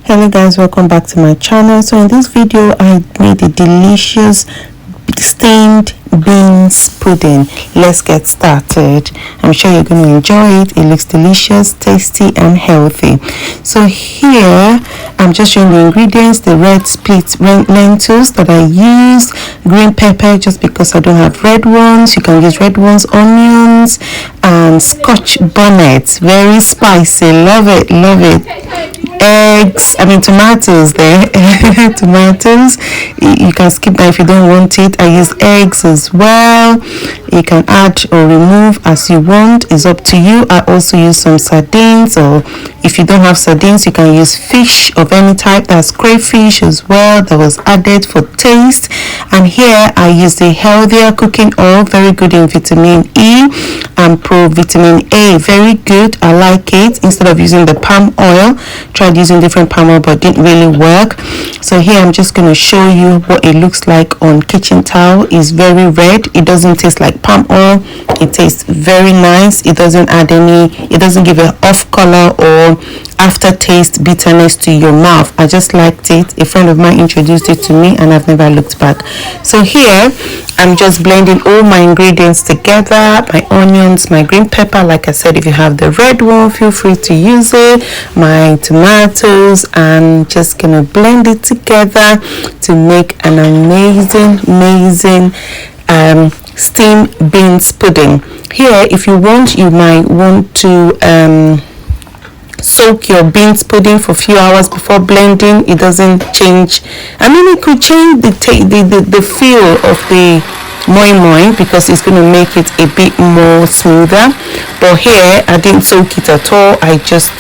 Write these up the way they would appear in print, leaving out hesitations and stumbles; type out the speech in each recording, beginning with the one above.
Hello guys, welcome back to my channel. So in this video I made a delicious steamed beans pudding. Let's get started. I'm sure you're going to enjoy it. It looks delicious, tasty and healthy. So here I'm just showing the ingredients: the red split lentils that I used, green pepper just because I don't have red ones. You can use red ones, onions and scotch bonnet, very spicy. Love it, love it. Tomatoes there. Tomatoes, you can skip that if you don't want it. I use eggs as well. You can add or remove as you want, it's up to you. I also use some sardines, or if you don't have sardines you can use fish of any type. That's crayfish as well, that was added for taste. And here I use the healthier cooking oil, very good in vitamin E and pro vitamin A, very good. I like it. Instead of using the palm oil, tried using different palm oil but didn't really work. So here I'm just going to show you what it looks like on kitchen towel. It's very red. It doesn't taste like palm oil. It tastes very nice. It doesn't add any, it doesn't give an off color or aftertaste bitterness to your mouth. I just liked it. A friend of mine introduced it to me and I've never looked back. So here I'm just blending all my ingredients together: my onions, my green pepper, like I said, if you have the red one feel free to use it, my tomatoes, and just gonna blend it together to make an amazing steamed beans pudding. Here, if you want, you might want to soak your beans pudding for a few hours before blending. It doesn't change, it could change the feel of the moi because it's going to make it a bit more smoother. But here I didn't soak it at all. I just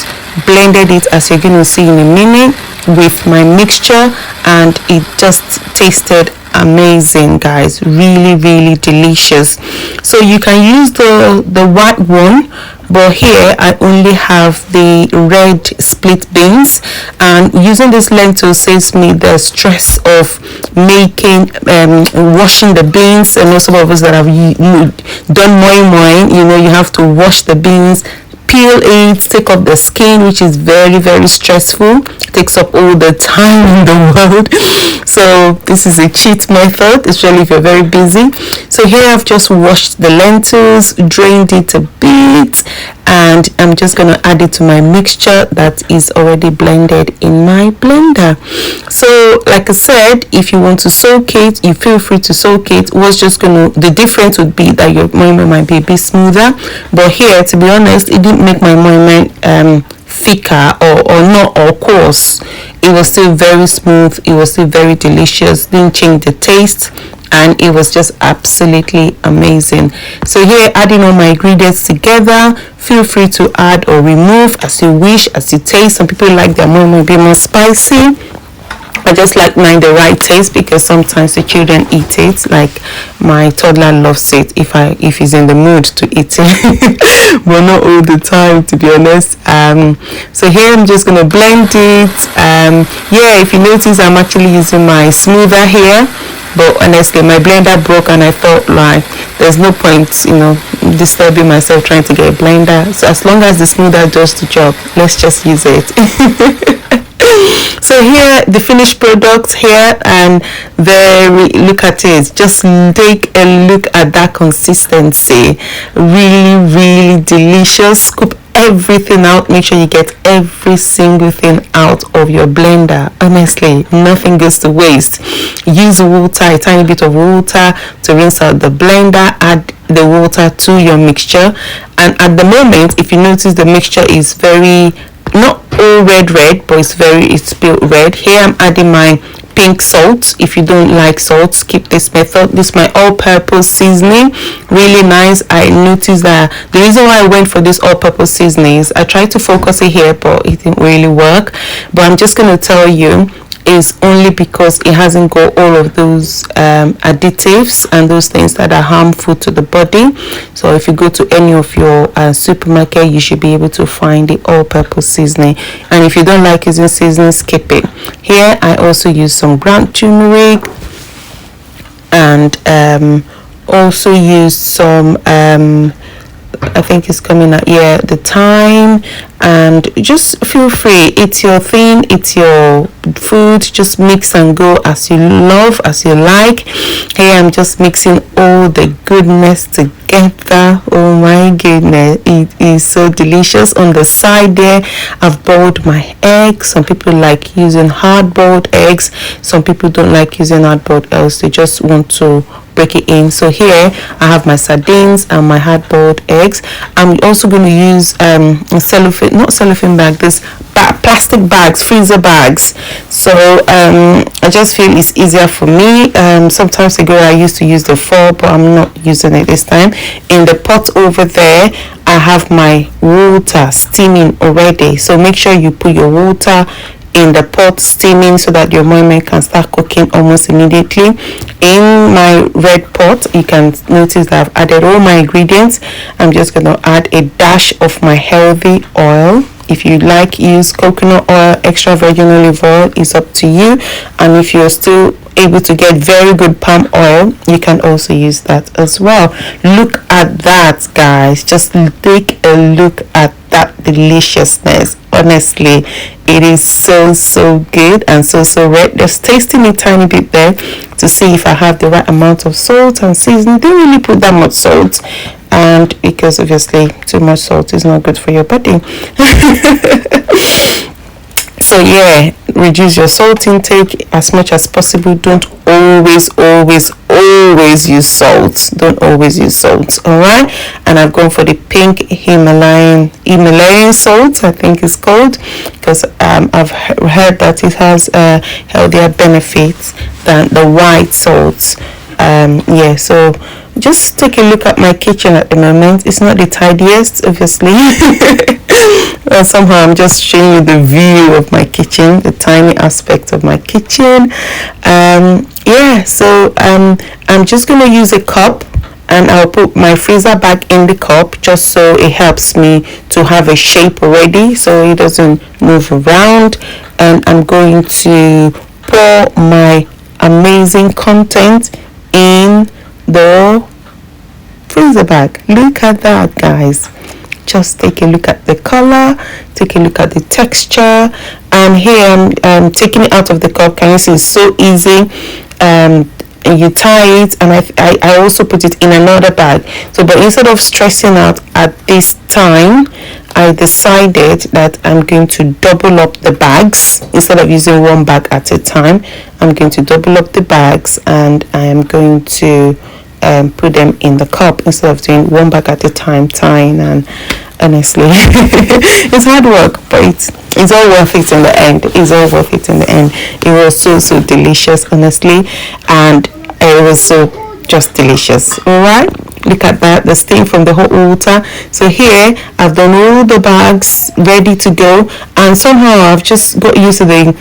blended it, as you're going to see in a minute, with my mixture, and it just tasted amazing, guys. Really delicious. So you can use the white one, but here I only have the red split beans, and using this lentil saves me the stress of making washing the beans. And most of us that have done moi, you have to wash the beans, peel it, take off the skin, which is very stressful. It takes up all the time in the world. So this is a cheat method, especially if you're very busy. So here I've just washed the lentils, drained it a bit, and I'm just going to add it to my mixture that is already blended in my blender. So like I said, if you want to soak it, you feel free to soak it. The difference would be that your moi might be a bit smoother, but here, to be honest, it didn't make my moi thicker or coarse. It was still very smooth, it was still very delicious, didn't change the taste, and it was just absolutely amazing. So here, adding all my ingredients together, feel free to add or remove as you wish, as you taste. Some people like their moi a bit more spicy. I just like mine the right taste because sometimes the children eat it. Like my toddler loves it if he's in the mood to eat it, but not all the time, to be honest. So here I'm just gonna blend it. If you notice, I'm actually using my smoother here, but honestly my blender broke and I thought like there's no point disturbing myself trying to get a blender. So as long as the smoother does the job, let's just use it. So here the finished product here, and look at it. Just take a look at that consistency. Really delicious. Scoop everything out. Make sure you get every single thing out of your blender. Honestly, nothing goes to waste. Use water, a tiny bit of water to rinse out the blender. Add the water to your mixture, and at the moment, if you notice, the mixture is very not all red, but it's still red. Here I'm adding my pink salt. If you don't like salt, skip this method. This is my all-purpose seasoning, really nice. I noticed that the reason why I went for this all-purpose seasoning is I tried to focus it here, but it didn't really work. But I'm just going to tell you, is only because it hasn't got all of those additives and those things that are harmful to the body. So if you go to any of your supermarket, you should be able to find the all-purpose seasoning, and if you don't like using seasoning, skip it. Here I also use some ground turmeric, and also use some I think it's coming out, the thyme, and just feel free, eat your thing, eat your food, just mix and go as you love, as you like. Here I'm just mixing all the goodness together. Oh my goodness, it is so delicious. On the side there, I've boiled my eggs. Some people like using hard-boiled eggs, some people don't like using hard-boiled eggs, they just want to break it in. So here I have my sardines and my hard-boiled eggs. I'm also going to use cellophane bag, this plastic bags, freezer bags. So I just feel it's easier for me. Sometimes ago I used to use the fork, but I'm not using it this time. In the pot over there, I have my water steaming already, so make sure you put your water in the pot steaming so that your moi can start cooking almost immediately. In my red pot, you can notice that I've added all my ingredients. I'm just going to add a dash of my healthy oil. If you like, use coconut oil, extra virgin olive oil, is up to you. And if you're still able to get very good palm oil, you can also use that as well. Look at that, guys. Just take a look at that deliciousness. Honestly, it is so good and so red. Just tasting a tiny bit there to see if I have the right amount of salt and seasoning. Don't really put that much salt, and because obviously too much salt is not good for your body. So yeah, reduce your salt intake as much as possible. Don't always use salt. Don't always use salt. All right. And I've gone for the pink Himalayan salt, I think it's called, because I've heard that it has healthier benefits than the white salts. Yeah, so just take a look at my kitchen at the moment. It's not the tidiest, obviously. Well, somehow I'm just showing you the view of my kitchen, the tiny aspect of my kitchen. Yeah, so I'm just going to use a cup, and I'll put my freezer bag in the cup just so it helps me to have a shape already, so it doesn't move around. And I'm going to pour my amazing content in the freezer bag. Look at that, guys. Just take a look at the color, take a look at the texture. And here I'm taking it out of the cup. Can you see it's so easy? And you tie it, and I also put it in another bag. So but instead of stressing out at this time, I decided that I'm going to double up the bags. Instead of using one bag at a time, I'm going to double up the bags, and I am going to put them in the cup instead of doing one bag at a time tying. And honestly, it's hard work, but it's all worth it in the end. It's all worth it in the end. It was so delicious, honestly, and it was so just delicious. All right, look at that, the steam from the hot water. So here I've done all the bags ready to go, and somehow I've just got used to the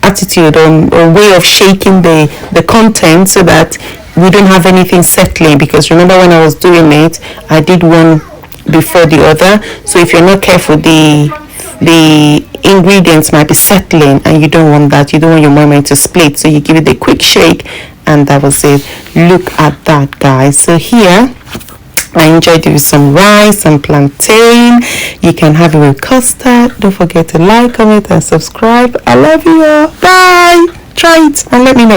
attitude or way of shaking the content so that we don't have anything settling. Because remember, when I was doing it, I did one before the other, so if you're not careful, the ingredients might be settling, and you don't want that. You don't want your moi to split, so you give it a quick shake, and that was it. Look at that, guys. So here I enjoyed it with some rice and plantain. You can have it with custard. Don't forget to like, comment, and subscribe. I love you all. Bye. Try it and let me know.